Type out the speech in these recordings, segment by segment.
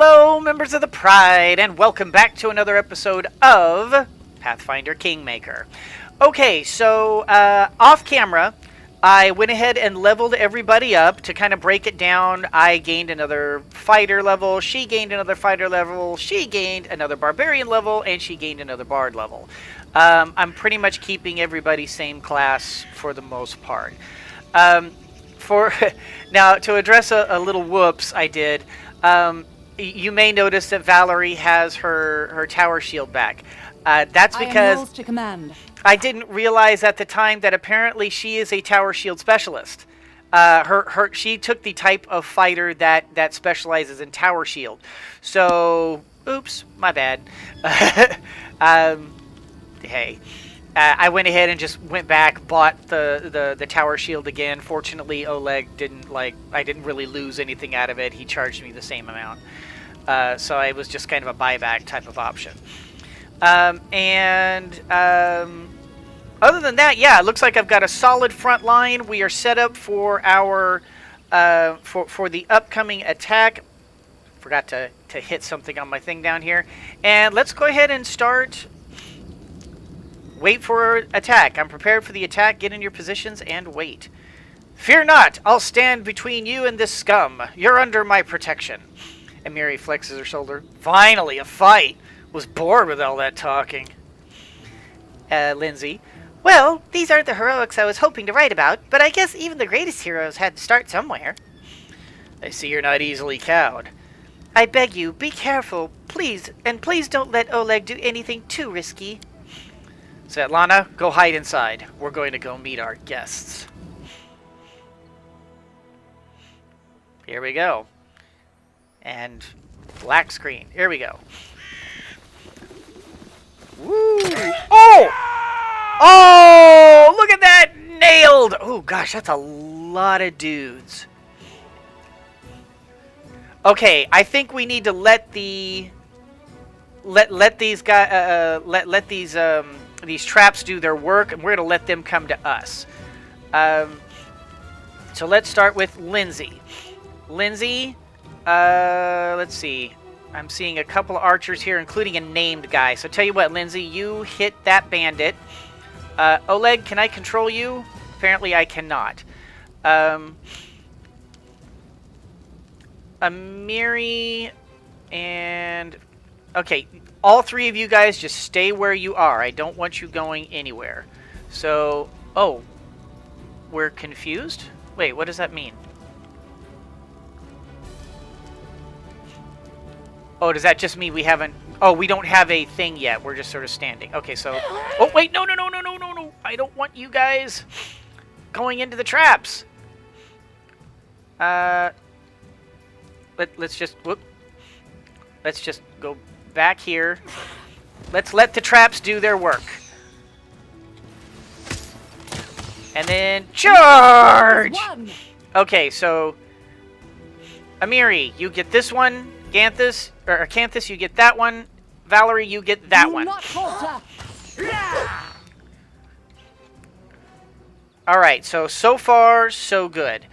Hello, members of the Pride, and welcome back to another episode of Pathfinder Kingmaker. Okay, so off camera, I went ahead and leveled everybody up to kind of break it down. I gained another fighter level, she gained another fighter level, she gained another barbarian level, and she gained another bard level. I'm pretty much keeping everybody same class for the most part. Now, to address a little whoops I did, you may notice that Valerie has her tower shield back. That's because I am yours to command. I didn't realize at the time that apparently she is a tower shield specialist. She took the type of fighter that specializes in tower shield. So, oops, my bad. Hey. I went ahead and just went back, bought the tower shield again. Fortunately, Oleg I didn't really lose anything out of it. He charged me the same amount. So it was just kind of a buyback type of option. Other than that, yeah, it looks like I've got a solid front line. We are set up for our for the upcoming attack. Forgot to hit something on my thing down here. And let's go ahead and start. Wait for attack. I'm prepared for the attack. Get in your positions and wait. Fear not. I'll stand between you and this scum. You're under my protection. And Mary flexes her shoulder. Finally, a fight. Was bored with all that talking. Lindsay. Well, these aren't the heroics I was hoping to write about, but I guess even the greatest heroes had to start somewhere. I see you're not easily cowed. I beg you, be careful, please, and please don't let Oleg do anything too risky. Svetlana, go hide inside. We're going to go meet our guests. Here we go. And black screen. Here we go. Woo! Oh! Oh! Look at that! Nailed! Oh gosh, that's a lot of dudes. Okay, I think we need to let these traps do their work, and we're going to let them come to us. So let's start with Lindsay. Lindsay, let's see. I'm seeing a couple of archers here, including a named guy. So tell you what, Lindsay, you hit that bandit. Oleg, can I control you? Apparently I cannot. Amiri and... Okay, all three of you guys just stay where you are. I don't want you going anywhere. So, oh, we're confused? Wait, what does that mean? Oh, does that just mean we haven't... Oh, we don't have a thing yet. We're just sort of standing. Okay, so... Oh, wait, no. I don't want you guys going into the traps. Let's just... Whoop. Let's just go back here. Let's let the traps do their work. And then charge! Okay, so Amiri, you get this one. Ganthus, or Canthus, you get that one. Valerie, you get that one. Alright, so far, so good.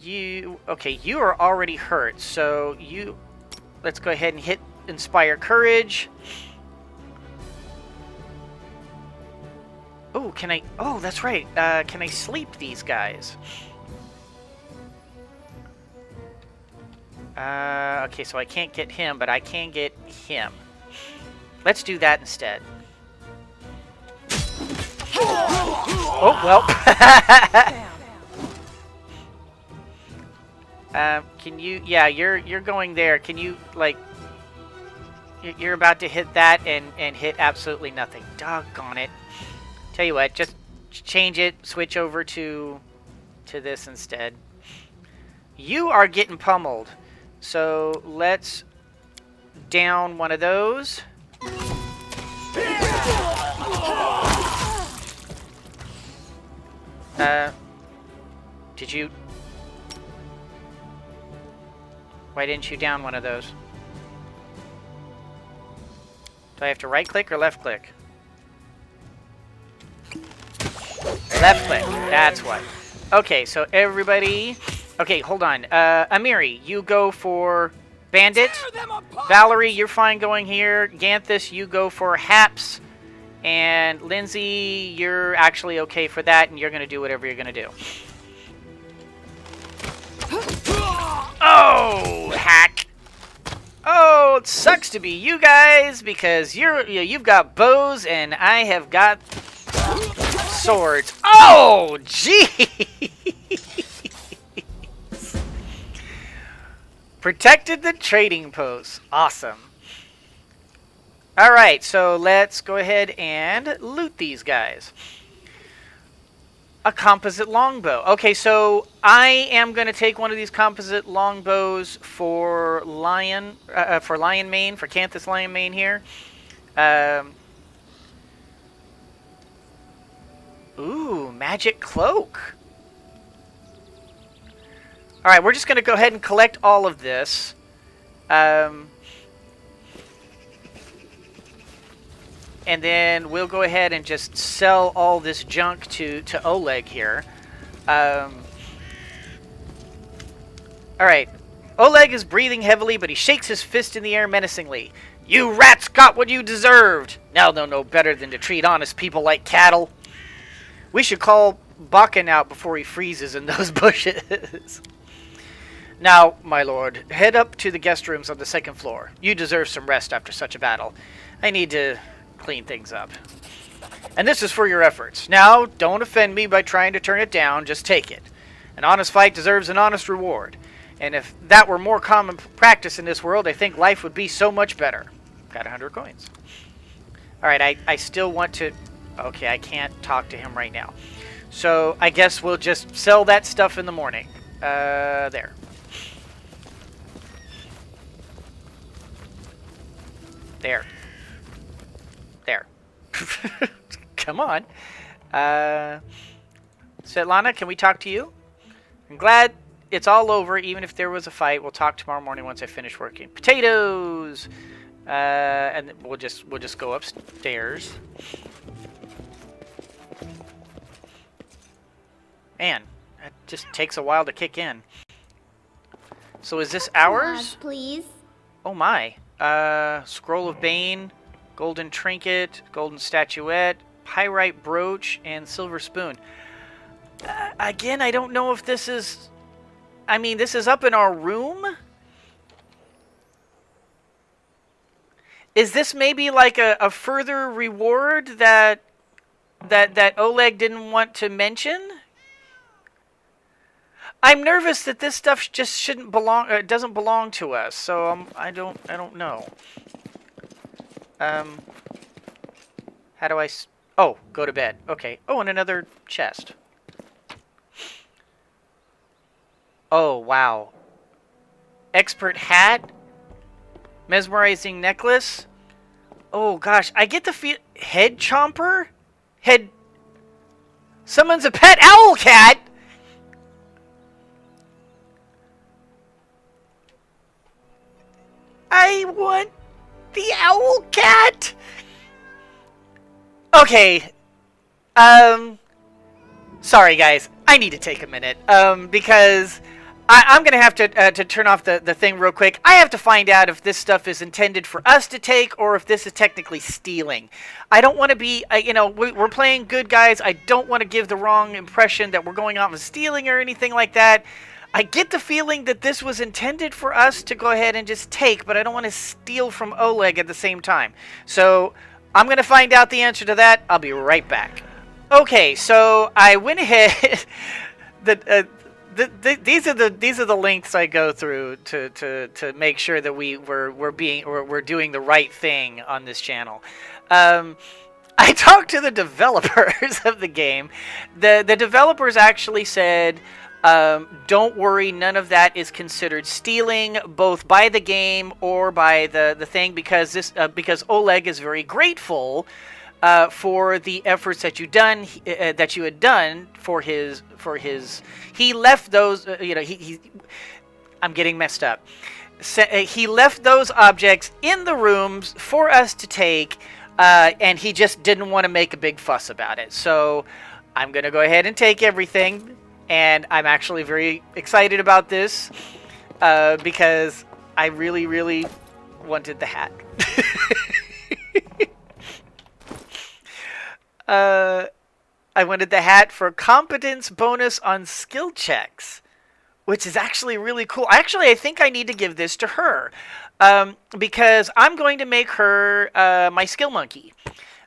You are already hurt, so let's go ahead and hit Inspire Courage. Oh, oh, that's right. Can I sleep these guys? Okay, so I can't get him, but I can get him. Let's do that instead. Oh, well. Can you... Yeah, you're going there. Can you, like... You're about to hit that and hit absolutely nothing. Doggone it. Tell you what, just change it. Switch over to this instead. You are getting pummeled. So let's down one of those. Did you... Why didn't you down one of those? Do I have to right click or left click? Left click, that's what. Okay, so everybody Okay, hold on. Amiri, you go for bandit. Valerie, you're fine going here. Ganthus, you go for haps. And Lindsay, you're actually okay for that, and you're going to do whatever you're going to do. Oh, hack. Oh, it sucks to be you guys, because you've got bows, and I have got swords. Oh, gee. Protected the trading post. Awesome. Alright, so let's go ahead and loot these guys. A composite longbow. Okay, so I am going to take one of these composite longbows for Lion Mane, for Canthus Lion Mane here. Ooh, magic cloak. Alright, we're just going to go ahead and collect all of this. And then we'll go ahead and just sell all this junk to Oleg here. Alright. Oleg is breathing heavily, but he shakes his fist in the air menacingly. You rats got what you deserved! Now they'll know better than to treat honest people like cattle. We should call Bakken out before he freezes in those bushes. Now, my lord, head up to the guest rooms on the second floor. You deserve some rest after such a battle. I need to clean things up. And this is for your efforts. Now, don't offend me by trying to turn it down, just take it. An honest fight deserves an honest reward. And if that were more common practice in this world, I think life would be so much better. Got 100 coins. Alright, I still want to... Okay, I can't talk to him right now. So, I guess we'll just sell that stuff in the morning. There. There. There. Come on. Svetlana, can we talk to you? I'm glad it's all over, even if there was a fight. We'll talk tomorrow morning once I finish working. Potatoes! And we'll just go upstairs. Man, it just takes a while to kick in. So is this ours? Please. Oh my. Scroll of Bane, golden trinket, golden statuette, pyrite brooch, and silver spoon. Again, I don't know if this is... I mean, this is up in our room? Is this maybe like a further reward that Oleg didn't want to mention? I'm nervous that this stuff just shouldn't belong. Doesn't belong to us. So I don't know. How do I? Oh, go to bed. Okay. Oh, and another chest. Oh wow. Expert hat. Mesmerizing necklace. Oh gosh, I get the feel. Head chomper. Head. Summons a pet owl cat. I want the owl cat. Okay. Sorry guys. I need to take a minute. Because I'm going to have to turn off the thing real quick. I have to find out if this stuff is intended for us to take or if this is technically stealing. I don't want to be, you know, we're playing good guys. I don't want to give the wrong impression that we're going out and stealing or anything like that. I get the feeling that this was intended for us to go ahead and just take, but I don't want to steal from Oleg at the same time. So I'm going to find out the answer to that. I'll be right back. Okay, so I went ahead. These are the lengths I go through to make sure that we're doing the right thing on this channel. I talked to the developers of the game. The developers actually said, don't worry, none of that is considered stealing, both by the game or by the thing, because Oleg is very grateful for the efforts that you had done for his. He left those. I'm getting messed up. He left those objects in the rooms for us to take, and he just didn't want to make a big fuss about it. So I'm gonna go ahead and take everything. And I'm actually very excited about this because I really, really wanted the hat. I wanted the hat for competence bonus on skill checks, which is actually really cool. I think I need to give this to her because I'm going to make her my skill monkey.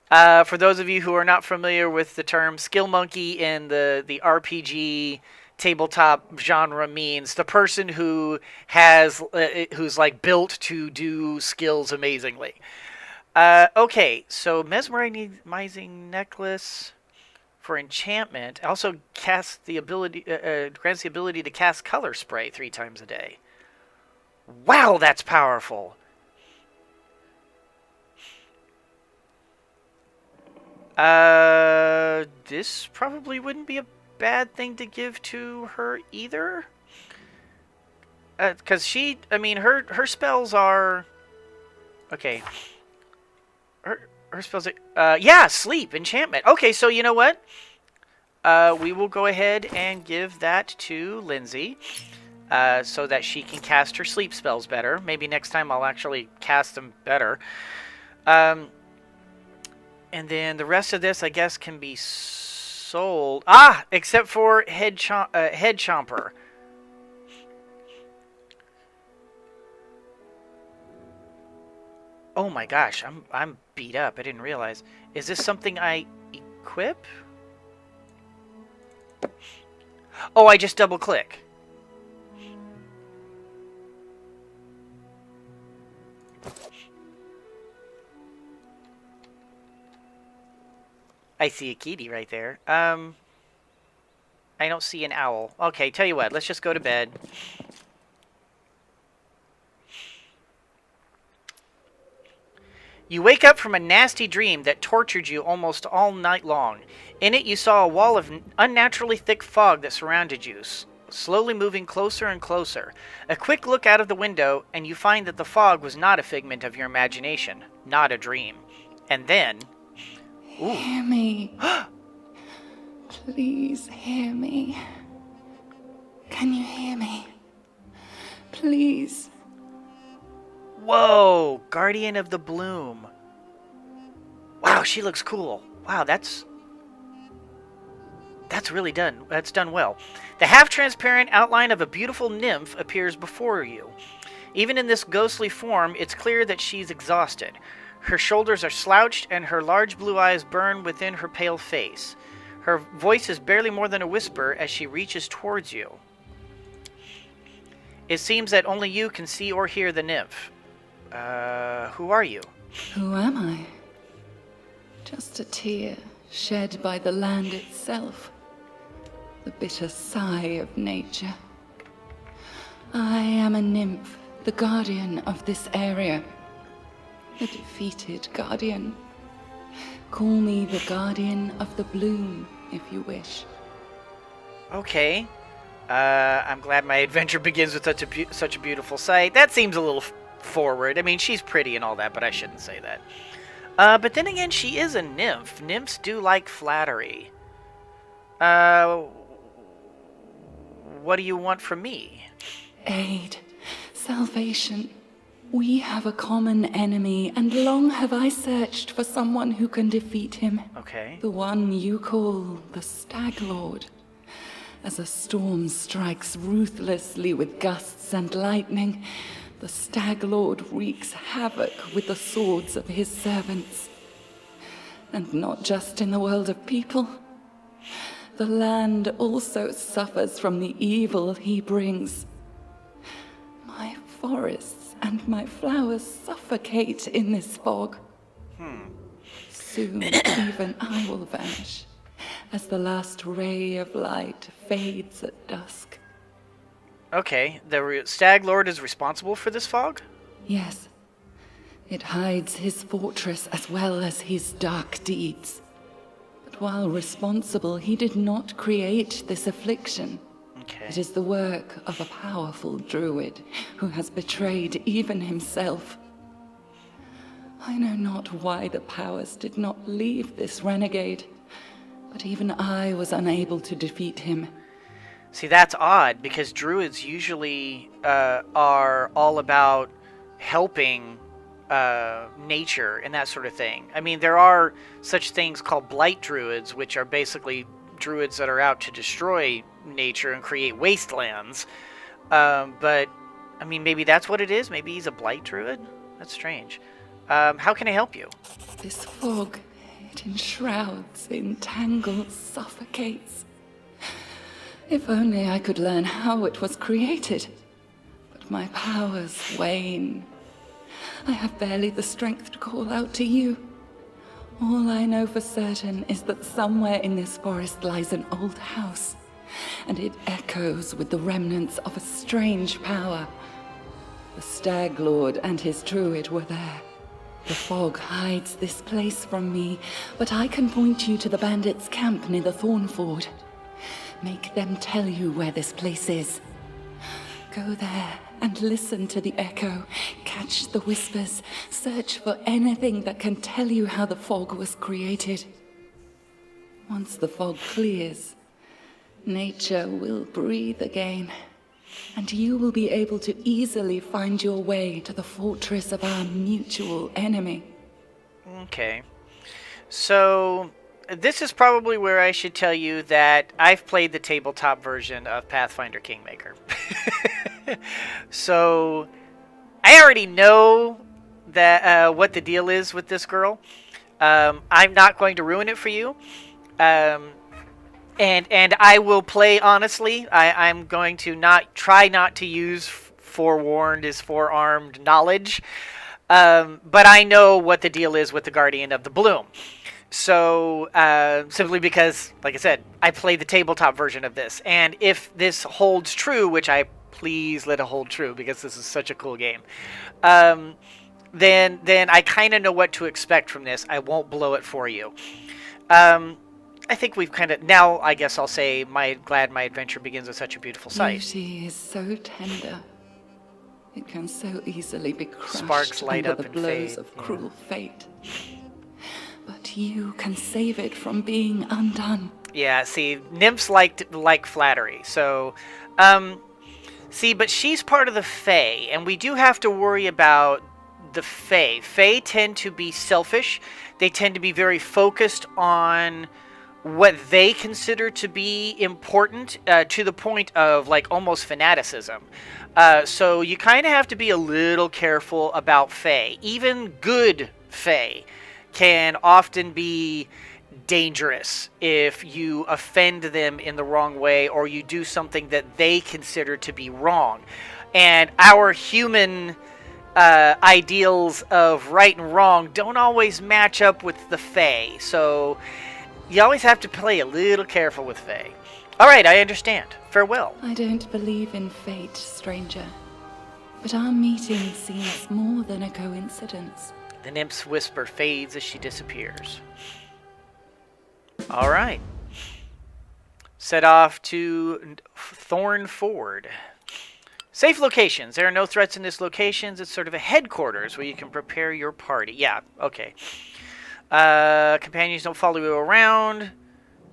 For those of you who are not familiar with the term, skill monkey in the RPG tabletop genre means the person who has who's like built to do skills amazingly. Okay, so mesmerizing necklace for enchantment also casts the ability grants the ability to cast color spray 3 times a day. Wow, that's powerful. This probably wouldn't be a bad thing to give to her either. Because her spells are... Okay. Her spells are... yeah, sleep, enchantment. Okay, so you know what? We will go ahead and give that to Lindsay. So that she can cast her sleep spells better. Maybe next time I'll actually cast them better. And then the rest of this, I guess, can be sold. Ah, except for head chomper. Oh my gosh, I'm beat up. I didn't realize. Is this something I equip? Oh, I just double click. I see a kitty right there. I don't see an owl. Okay, tell you what, let's just go to bed. You wake up from a nasty dream that tortured you almost all night long. In it, you saw a wall of unnaturally thick fog that surrounded you, slowly moving closer and closer. A quick look out of the window, and you find that the fog was not a figment of your imagination, not a dream. And then... Ooh. Hear me. Please hear me. Can you hear me? Please. Whoa! Guardian of the Bloom. Wow, she looks cool. Wow, that's really done. That's done well. The half-transparent outline of a beautiful nymph appears before you. Even in this ghostly form, it's clear that she's exhausted. Her shoulders are slouched, and her large blue eyes burn within her pale face. Her voice is barely more than a whisper as she reaches towards you. It seems that only you can see or hear the nymph. Who are you? Who am I? Just a tear shed by the land itself. The bitter sigh of nature. I am a nymph, the guardian of this area. The defeated guardian. Call me the guardian of the bloom, if you wish. Okay. I'm glad my adventure begins with such a beautiful sight. That seems a little forward. I mean, she's pretty and all that, but I shouldn't say that. But then again, she is a nymph. Nymphs do like flattery. What do you want from me? Aid. Salvation. We have a common enemy, and long have I searched for someone who can defeat him. Okay. The one you call the Stag Lord. As a storm strikes ruthlessly with gusts and lightning, the Stag Lord wreaks havoc with the swords of his servants. And not just in the world of people. The land also suffers from the evil he brings. My forests and my flowers suffocate in this fog. Soon even I will vanish, as the last ray of light fades at dusk. Okay, the Stag Lord is responsible for this fog? Yes. It hides his fortress as well as his dark deeds. But while responsible, he did not create this affliction. Okay. It is the work of a powerful druid who has betrayed even himself. I know not why the powers did not leave this renegade, but even I was unable to defeat him. See, that's odd because druids usually are all about helping nature and that sort of thing. I mean, there are such things called blight druids, which are basically druids that are out to destroy nature and create wastelands. But, I mean, maybe that's what it is. Maybe he's a blight druid? That's strange. How can I help you? This fog, it enshrouds, entangles, suffocates. If only I could learn how it was created. But my powers wane. I have barely the strength to call out to you. All I know for certain is that somewhere in this forest lies an old house, and it echoes with the remnants of a strange power. The Stag Lord and his druid were there. The fog hides this place from me, but I can point you to the bandits' camp near the Thornford. Make them tell you where this place is. Go there and listen to the echo, catch the whispers, search for anything that can tell you how the fog was created. Once the fog clears, nature will breathe again, and you will be able to easily find your way to the fortress of our mutual enemy. Okay. So, this is probably where I should tell you that I've played the tabletop version of Pathfinder Kingmaker. So, I already know that what the deal is with this girl. I'm not going to ruin it for you. And I will play honestly. I'm going to try not to use forewarned is forearmed knowledge. But I know what the deal is with the Guardian of the Bloom. So, simply because, like I said, I played the tabletop version of this. And if this holds true, which please let it hold true because this is such a cool game, then I kind of know what to expect from this. I won't blow it for you. I think we've kind of, now I guess I'll say, glad my adventure begins with such a beautiful sight. Beauty is so tender. It can so easily be crushed Sparks light under up the and blows fade, of yeah. cruel fate. But you can save it from being undone. Yeah, see, nymphs like flattery. So, see, but she's part of the Fae, and we do have to worry about the Fae. Fae tend to be selfish. They tend to be very focused on what they consider to be important, to the point of like almost fanaticism. So you kind of have to be a little careful about Fae. Even good Fae can often be dangerous if you offend them in the wrong way or you do something that they consider to be wrong. And our human ideals of right and wrong don't always match up with the Fae. So you always have to play a little careful with Fae. All right, I understand. Farewell. I don't believe in fate, stranger. But our meeting seems more than a coincidence. The nymph's whisper fades as she disappears. All right. Set off to Thornford. Safe locations. There are no threats in this location. It's sort of a headquarters where you can prepare your party. Yeah, okay. Companions don't follow you around.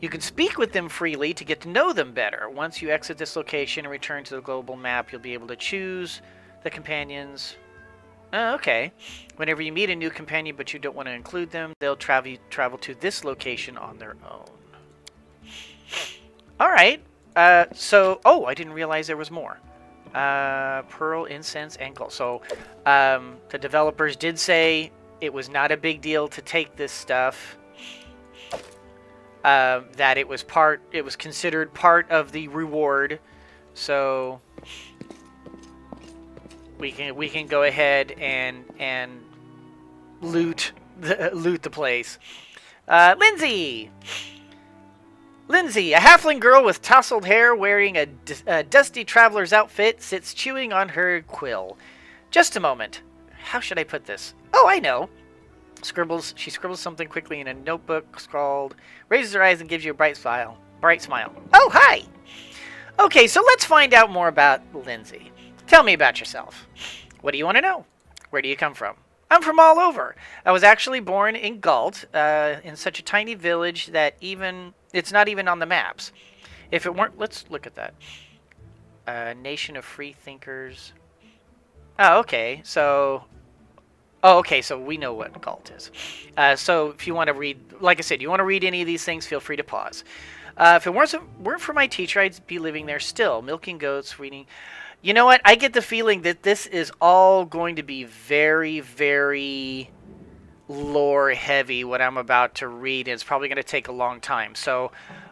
You can speak with them freely to get to know them better. Once you exit this location and return to the global map, you'll be able to choose the companions. Okay. Whenever you meet a new companion but you don't want to include them, they'll travel to this location on their own. Alright. I didn't realize there was more. Pearl, incense, ankle. So, the developers did say it was not a big deal to take this stuff. That it was considered part of the reward. So we can go ahead and loot the place. Lindsay, a halfling girl with tousled hair wearing a dusty traveler's outfit, sits chewing on her quill. Just a moment. How should I put this? Oh, I know. She scribbles something quickly in a notebook, raises her eyes and gives you a bright smile. Oh, hi! Okay, so let's find out more about Lindsay. Tell me about yourself. What do you want to know? Where do you come from? I'm from all over. I was actually born in Galt, in such a tiny village that it's not even on the maps. If it weren't, let's look at that. Nation of free thinkers. Oh, okay. So, okay. So we know what cult is. So if you want to read, like I said, you want to read any of these things, feel free to pause. If it weren't for my teacher, I'd be living there still, milking goats, reading. You know what? I get the feeling that this is all going to be very, very lore heavy, what I'm about to read. It's probably going to take a long time. So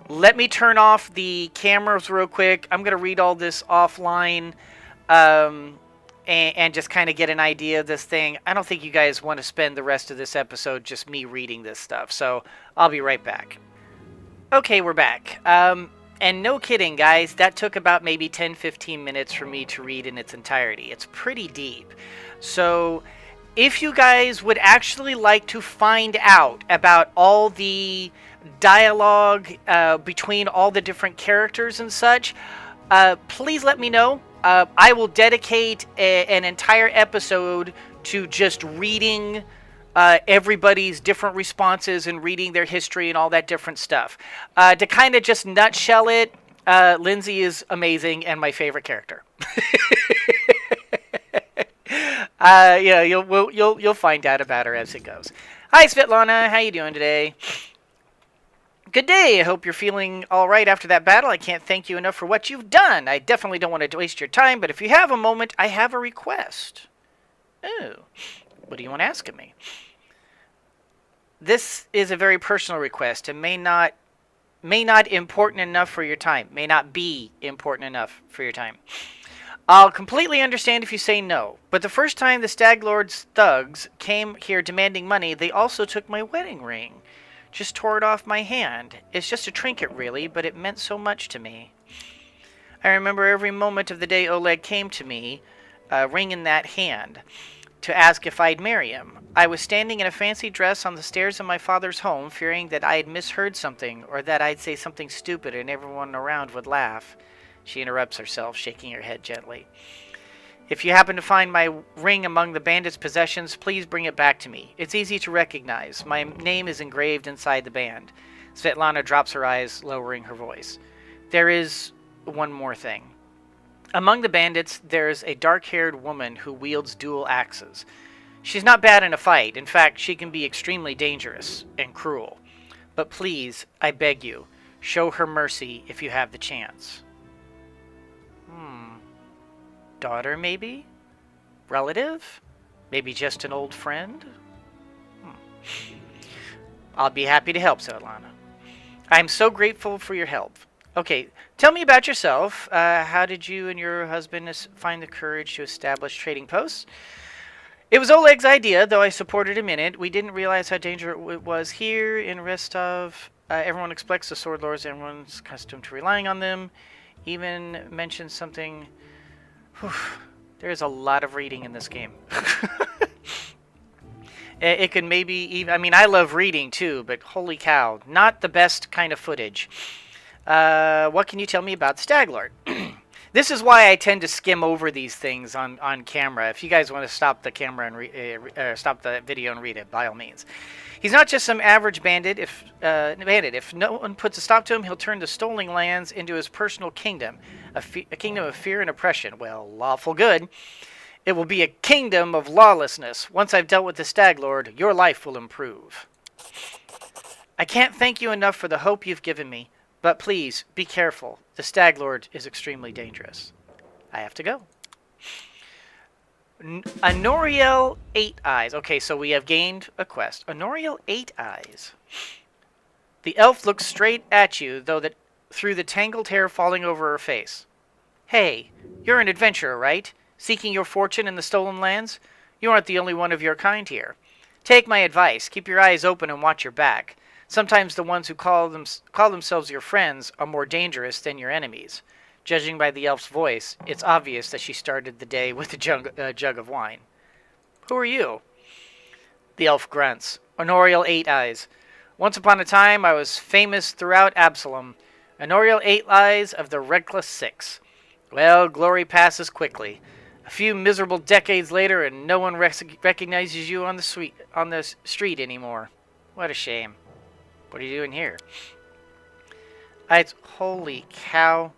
let me turn off the cameras real quick. I'm going to read all this offline and just kind of get an idea of this thing. I don't think you guys want to spend the rest of this episode just me reading this stuff. So I'll be right back. Okay, we're back. And no kidding, guys, that took about maybe 10-15 minutes for me to read in its entirety. It's pretty deep. So if you guys would actually like to find out about all the dialogue between all the different characters and such, please let me know. I will dedicate an entire episode to just reading everybody's different responses and reading their history and all that different stuff. To kind of just nutshell it, Lindsay is amazing and my favorite character. Yeah, you'll find out about her as it goes. Hi, Svetlana. How you doing today? Good day. I hope you're feeling all right after that battle. I can't thank you enough for what you've done. I definitely don't want to waste your time, but if you have a moment, I have a request. Oh, what do you want to ask of me? This is a very personal request and may not important enough for your time. May not be important enough for your time. I'll completely understand if you say no, but the first time the Stag Lord's thugs came here demanding money, they also took my wedding ring. Just tore it off my hand. It's just a trinket, really, but it meant so much to me. I remember every moment of the day Oleg came to me, ring in that hand, to ask if I'd marry him. I was standing in a fancy dress on the stairs of my father's home, fearing that I had misheard something, or that I'd say something stupid and everyone around would laugh. She interrupts herself, shaking her head gently. If you happen to find my ring among the bandits' possessions, please bring it back to me. It's easy to recognize. My name is engraved inside the band. Svetlana drops her eyes, lowering her voice. There is one more thing. Among the bandits, there's a dark-haired woman who wields dual axes. She's not bad in a fight. In fact, she can be extremely dangerous and cruel. But please, I beg you, show her mercy if you have the chance. Daughter, maybe? Relative? Maybe just an old friend? I'll be happy to help, Svetlana. I'm so grateful for your help. Okay, tell me about yourself. How did you and your husband find the courage to establish trading posts? It was Oleg's idea, though I supported him in it. We didn't realize how dangerous it was here in Rostov. Everyone expects the sword lords. Everyone's accustomed to relying on them. Even mentioned something... There is a lot of reading in this game. It could maybe even... I mean, I love reading too, but holy cow. Not the best kind of footage. What can you tell me about Stag Lord? This is why I tend to skim over these things on camera. If you guys want to stop the camera and stop the video and read it, by all means. He's not just some average bandit. If no one puts a stop to him, he'll turn the stolen lands into his personal kingdom, a kingdom of fear and oppression. Well, lawful good. It will be a kingdom of lawlessness. Once I've dealt with the Stag Lord, your life will improve. I can't thank you enough for the hope you've given me, but please, be careful. The Stag Lord is extremely dangerous. I have to go. Honoriel 8 Eyes. Okay, so we have gained a quest. Honoriel 8 Eyes. The elf looks straight at you, through the tangled hair falling over her face. Hey, you're an adventurer, right? Seeking your fortune in the stolen lands? You aren't the only one of your kind here. Take my advice. Keep your eyes open and watch your back. Sometimes the ones who call themselves your friends are more dangerous than your enemies. Judging by the elf's voice, it's obvious that she started the day with a jug of wine. Who are you? The elf grunts. Honoriel 8 Eyes. Once upon a time, I was famous throughout Absalom. Honoriel 8 Eyes of the Reckless Six. Well, glory passes quickly. A few miserable decades later, and no one recognizes you on the street anymore. What a shame. What are you doing here? Holy cow.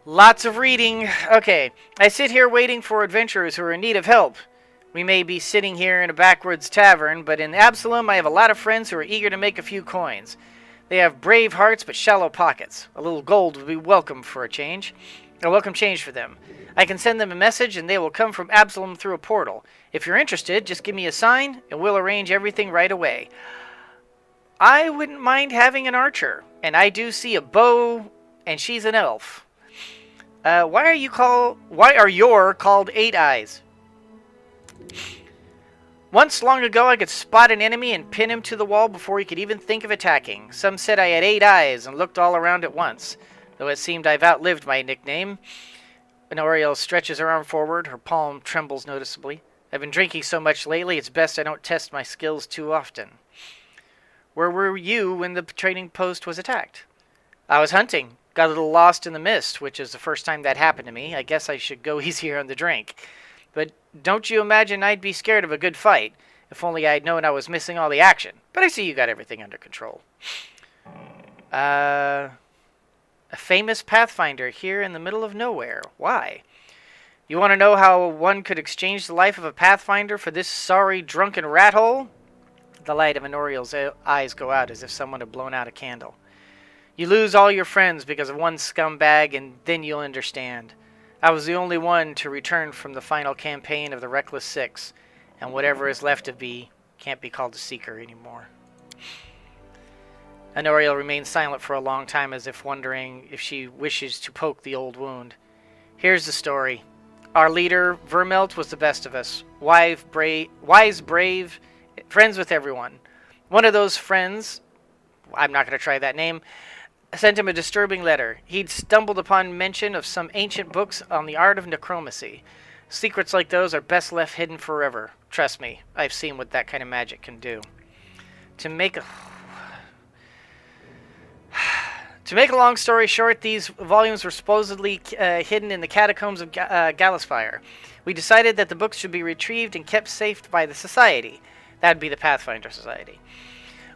Lots of reading. Okay, I sit here waiting for adventurers who are in need of help. We may be sitting here in a backwoods tavern, but in Absalom I have a lot of friends who are eager to make a few coins. They have brave hearts but shallow pockets. A little gold would be welcome for a change. A welcome change for them. I can send them a message and they will come from Absalom through a portal. If you're interested, just give me a sign and we'll arrange everything right away. I wouldn't mind having an archer, and I do see a bow, and she's an elf. Why are your called Eight Eyes? Once long ago I could spot an enemy and pin him to the wall before he could even think of attacking. Some said I had 8 eyes and looked all around at once, though it seemed I've outlived my nickname. Honoriel stretches her arm forward, her palm trembles noticeably. I've been drinking so much lately, it's best I don't test my skills too often. Where were you when the trading post was attacked? I was hunting. Got a little lost in the mist, which is the first time that happened to me. I guess I should go easier on the drink. But don't you imagine I'd be scared of a good fight? If only I'd known I was missing all the action. But I see you got everything under control. A famous Pathfinder here in the middle of nowhere. Why? You want to know how one could exchange the life of a Pathfinder for this sorry, drunken rat hole? The light of Honoriel's eyes go out as if someone had blown out a candle. You lose all your friends because of one scumbag, and then you'll understand. I was the only one to return from the final campaign of the Reckless Six, and whatever is left of me can't be called a seeker anymore. Honoriel remains silent for a long time, as if wondering if she wishes to poke the old wound. Here's the story. Our leader, Vermelt, was the best of us. Wise, brave, friends with everyone. One of those friends, I'm not going to try that name, sent him a disturbing letter. He'd stumbled upon mention of some ancient books on the art of necromancy. Secrets like those are best left hidden forever. Trust me, I've seen what that kind of magic can do. To make a long story short, these volumes were supposedly hidden in the catacombs of Gallisfire. We decided that the books should be retrieved and kept safe by the Society. That would be the Pathfinder Society.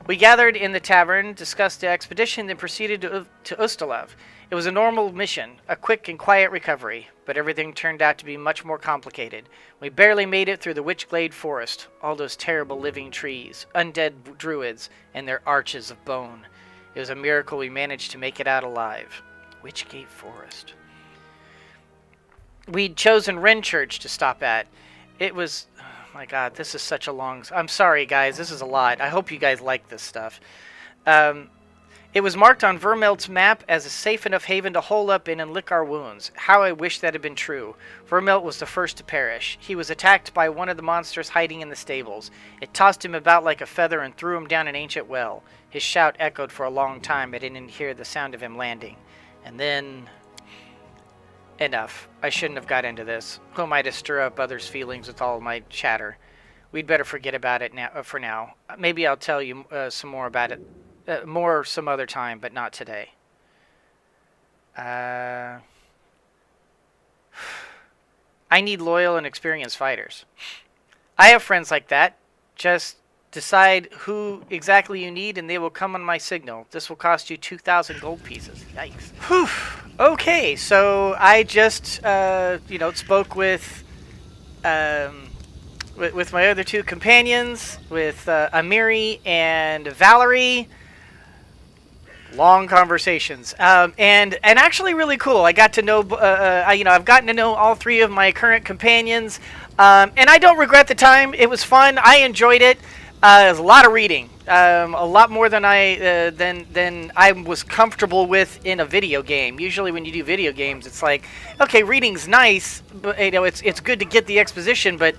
We gathered in the tavern, discussed the expedition, then proceeded to Ustalev. It was a normal mission, a quick and quiet recovery, but everything turned out to be much more complicated. We barely made it through the Witchglade Forest, all those terrible living trees, undead druids, and their arches of bone. It was a miracle we managed to make it out alive. Witchgate Forest. We'd chosen Wren Church to stop at. It was... Oh my god, this is such a long... I'm sorry, guys, this is a lot. I hope you guys like this stuff. It was marked on Vermelt's map as a safe enough haven to hole up in and lick our wounds. How I wish that had been true. Vermelt was the first to perish. He was attacked by one of the monsters hiding in the stables. It tossed him about like a feather and threw him down an ancient well. His shout echoed for a long time. I didn't hear the sound of him landing. And then... Enough. I shouldn't have got into this. Who am I to stir up others' feelings with all my chatter? We'd better forget about it now. For now. Maybe I'll tell you some more about it. More some other time, but not today. I need loyal and experienced fighters. I have friends like that. Just decide who exactly you need and they will come on my signal. This will cost you 2,000 gold pieces. Yikes. Whew. Okay, so I just, spoke with my other two companions, with Amiri and Valerie. Long conversations, and actually really cool. I got to know, I've gotten to know all three of my current companions, and I don't regret the time. It was fun. I enjoyed it. It was a lot of reading, a lot more than I was comfortable with in a video game. Usually, when you do video games, it's like, okay, reading's nice, but it's good to get the exposition. But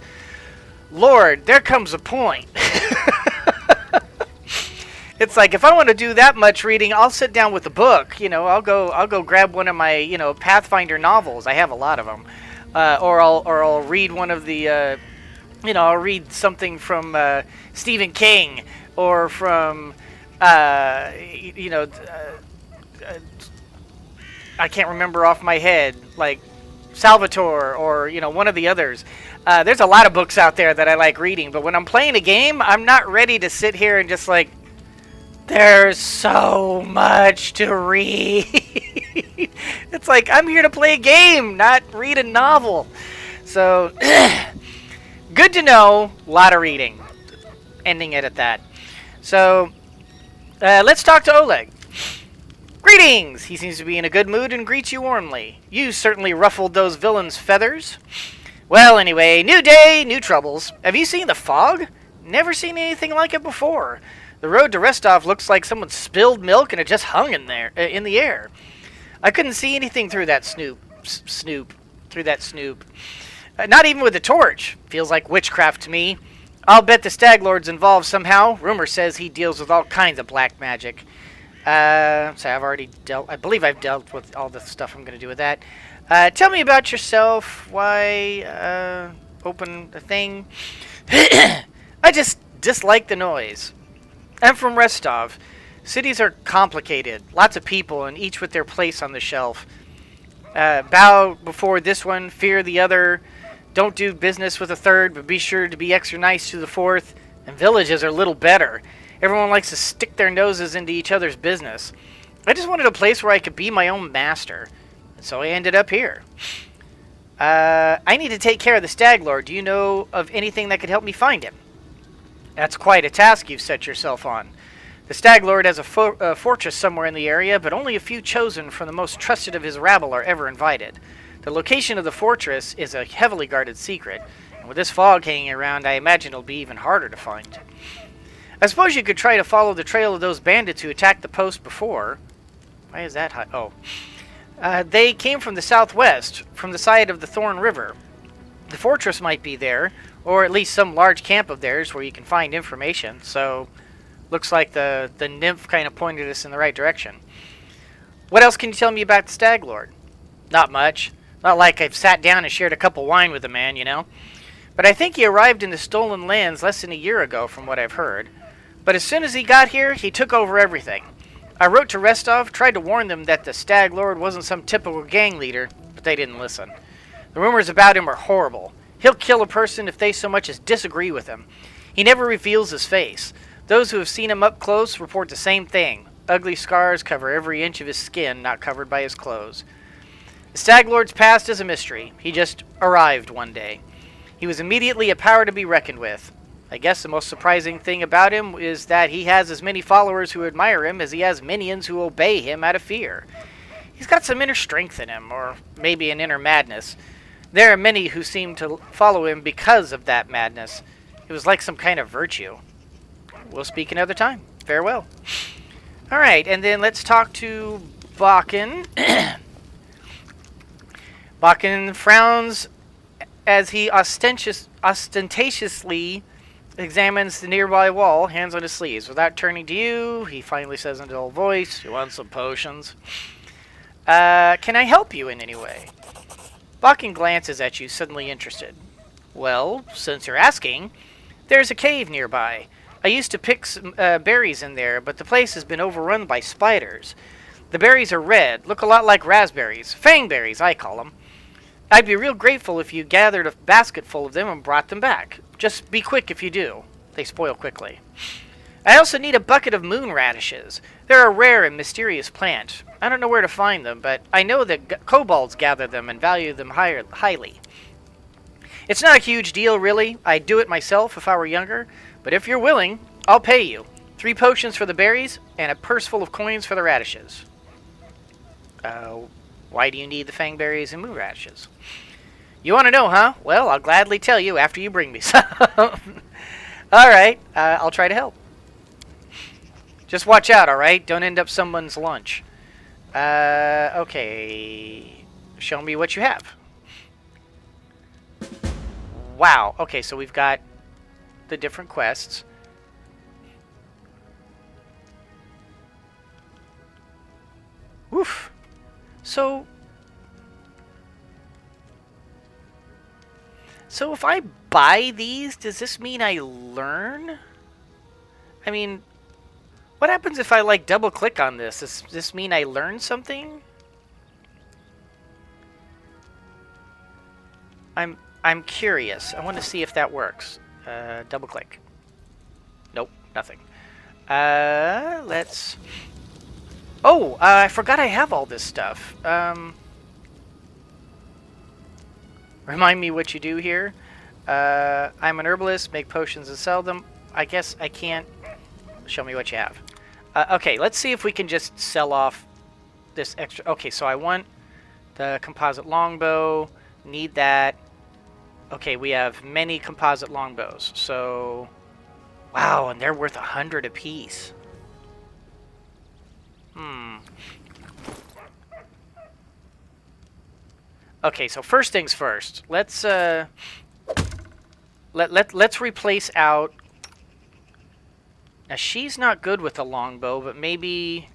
Lord, there comes a point. It's like, if I want to do that much reading, I'll sit down with a book. I'll go grab one of my Pathfinder novels. I have a lot of them, or I'll read one of the. I'll read something from Stephen King or from, I can't remember off my head, like Salvatore or, one of the others. There's a lot of books out there that I like reading, but when I'm playing a game, I'm not ready to sit here and just like There's so much to read. It's like, I'm here to play a game, not read a novel. So, good to know. A lot of reading. Ending it at that. So, let's talk to Oleg. Greetings! He seems to be in a good mood and greets you warmly. You certainly ruffled those villains' feathers. Well, anyway, new day, new troubles. Have you seen the fog? Never seen anything like it before. The road to Restov looks like someone spilled milk and it just hung in there, in the air. I couldn't see anything through that snoop. Not even with the torch. Feels like witchcraft to me. I'll bet the Stag Lord's involved somehow. Rumor says he deals with all kinds of black magic. So I believe I've dealt with all the stuff I'm going to do with that. Tell me about yourself. Why, open the thing. I just dislike the noise. I'm from Restov. Cities are complicated. Lots of people, and each with their place on the shelf. Bow before this one, fear the other. Don't do business with a third, but be sure to be extra nice to the fourth. And villages are little better. Everyone likes to stick their noses into each other's business. I just wanted a place where I could be my own master. And so I ended up here. I need to take care of the Stag Lord. Do you know of anything that could help me find him? That's quite a task you've set yourself on. The Stag Lord has a fortress somewhere in the area, but only a few chosen from the most trusted of his rabble are ever invited. The location of the fortress is a heavily guarded secret, and with this fog hanging around, I imagine it'll be even harder to find. I suppose you could try to follow the trail of those bandits who attacked the post before. Why is that high? Oh. They came from the southwest, from the side of the Thorn River. The fortress might be there, or at least some large camp of theirs where you can find information, so looks like the nymph kind of pointed us in the right direction. What else can you tell me about the Stag Lord? Not much. Not like I've sat down and shared a cup of wine with the man, you know. But I think he arrived in the stolen lands less than a year ago, from what I've heard. But as soon as he got here, he took over everything. I wrote to Restov, tried to warn them that the Stag Lord wasn't some typical gang leader, but they didn't listen. The rumors about him are horrible. He'll kill a person if they so much as disagree with him. He never reveals his face. Those who have seen him up close report the same thing. Ugly scars cover every inch of his skin, not covered by his clothes. The Stag Lord's past is a mystery. He just arrived one day. He was immediately a power to be reckoned with. I guess the most surprising thing about him is that he has as many followers who admire him as he has minions who obey him out of fear. He's got some inner strength in him, or maybe an inner madness. There are many who seem to follow him because of that madness. It was like some kind of virtue. We'll speak another time. Farewell. Alright, and then let's talk to Bakken. Bakken frowns as he ostentatiously examines the nearby wall, hands on his sleeves. Without turning to you, he finally says in a dull voice, "You want some potions? Can I help you in any way?" Bakken glances at you, suddenly interested. "Well, since you're asking, there's a cave nearby. I used to pick some berries in there, but the place has been overrun by spiders. The berries are red, look a lot like raspberries. Fangberries, I call them. I'd be real grateful if you gathered a basket full of them and brought them back. Just be quick if you do. They spoil quickly. I also need a bucket of moon radishes. They're a rare and mysterious plant. I don't know where to find them, but I know that kobolds gather them and value them highly. It's not a huge deal, really. I'd do it myself if I were younger, but if you're willing, I'll pay you. 3 potions for the berries and a purse full of coins for the radishes." Why do you need the fangberries and moon radishes? You want to know, huh? Well, I'll gladly tell you after you bring me some. Alright, I'll try to help. Just watch out, alright? Don't end up someone's lunch. Okay. Show me what you have. Wow. Okay, so we've got the different quests. Woof. So if I buy these, does this mean I learn? I mean, what happens if I like double click on this? Does this mean I learn something? I'm curious. I want to see if that works. Double click. Nope, nothing. Let's... Oh, I forgot I have all this stuff. Remind me what you do here. I'm an herbalist, make potions and sell them. I guess I can't... Show me what you have. Okay, let's see if we can just sell off this extra... Okay, so I want the composite longbow. Need that. Okay, we have many composite longbows. So... Wow, and they're worth 100 apiece. Okay, so first things first. Let's let's replace out. Now she's not good with a longbow, but maybe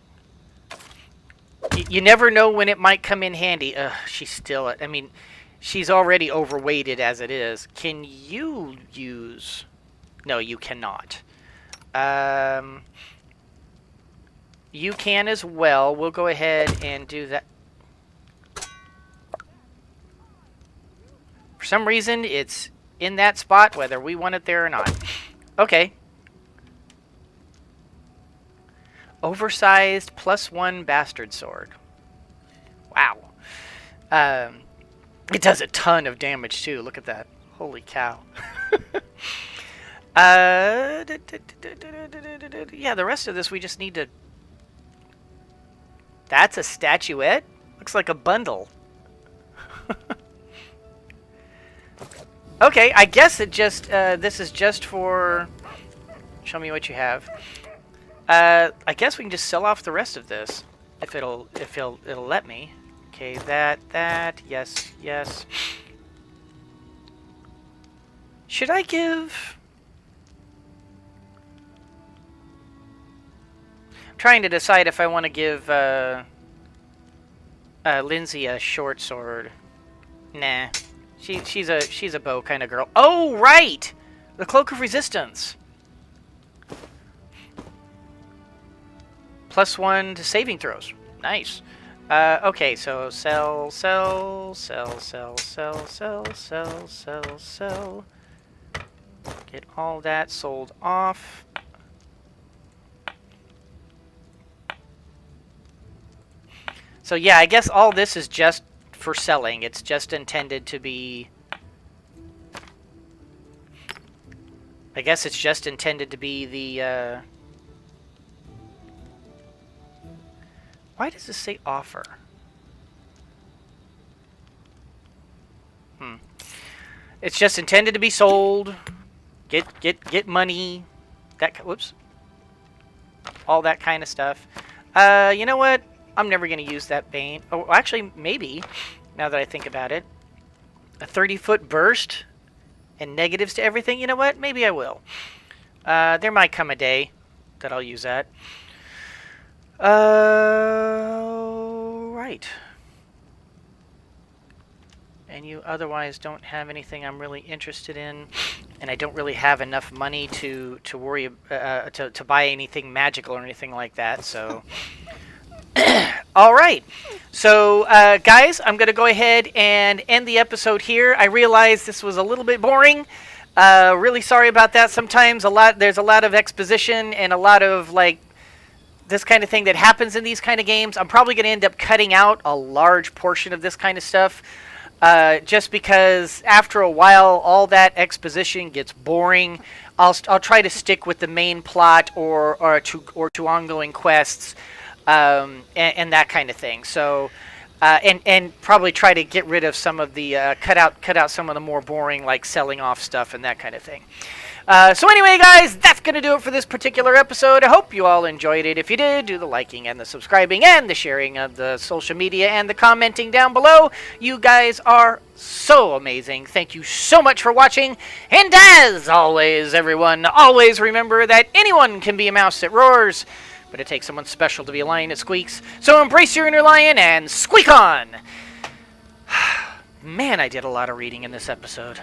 you never know when it might come in handy. She's still. I mean, she's already overweighted as it is. Can you use? No, you cannot. You can as well. We'll go ahead and do that. For some reason, it's in that spot, whether we want it there or not. Okay. Oversized +1 bastard sword. Wow. It does a ton of damage, too. Look at that. Holy cow. Yeah, the rest of this we just need to... That's a statuette? Looks like a bundle. Okay, I guess it just... this is just for... Show me what you have. I guess we can just sell off the rest of this. If it'll let me. Okay, that, yes. Should I give... Trying to decide if I want to give Lindsay a short sword. Nah, she's a bow kind of girl. Oh right, the Cloak of Resistance. +1 to saving throws. Nice. Okay, so sell. Get all that sold off. So yeah, I guess all this is just for selling. It's just intended to be... I guess it's just intended to be the... Why does this say offer? It's just intended to be sold. Get money. Whoops. All that kind of stuff. You know what? I'm never going to use that Bane. Oh, actually, maybe, now that I think about it. A 30-foot burst and negatives to everything. You know what? Maybe I will. There might come a day that I'll use that. Right. And you otherwise don't have anything I'm really interested in. And I don't really have enough money to worry to buy anything magical or anything like that, so... All right, so guys, I'm gonna go ahead and end the episode here. I realize this was a little bit boring. Really sorry about that. Sometimes there's a lot of exposition and a lot of like this kind of thing that happens in these kind of games. I'm probably gonna end up cutting out a large portion of this kind of stuff, just because after a while all that exposition gets boring. I'll try to stick with the main plot or to ongoing quests. And that kind of thing. So, and probably try to get rid of some of the cut out some of the more boring like selling off stuff and that kind of thing. So anyway, guys, that's gonna do it for this particular episode. I hope you all enjoyed it. If you did, do the liking and the subscribing and the sharing of the social media and the commenting down below. You guys are so amazing. Thank you so much for watching. And as always, everyone, always remember that anyone can be a mouse that roars. But it takes someone special to be a lion that squeaks. So embrace your inner lion and squeak on! Man, I did a lot of reading in this episode.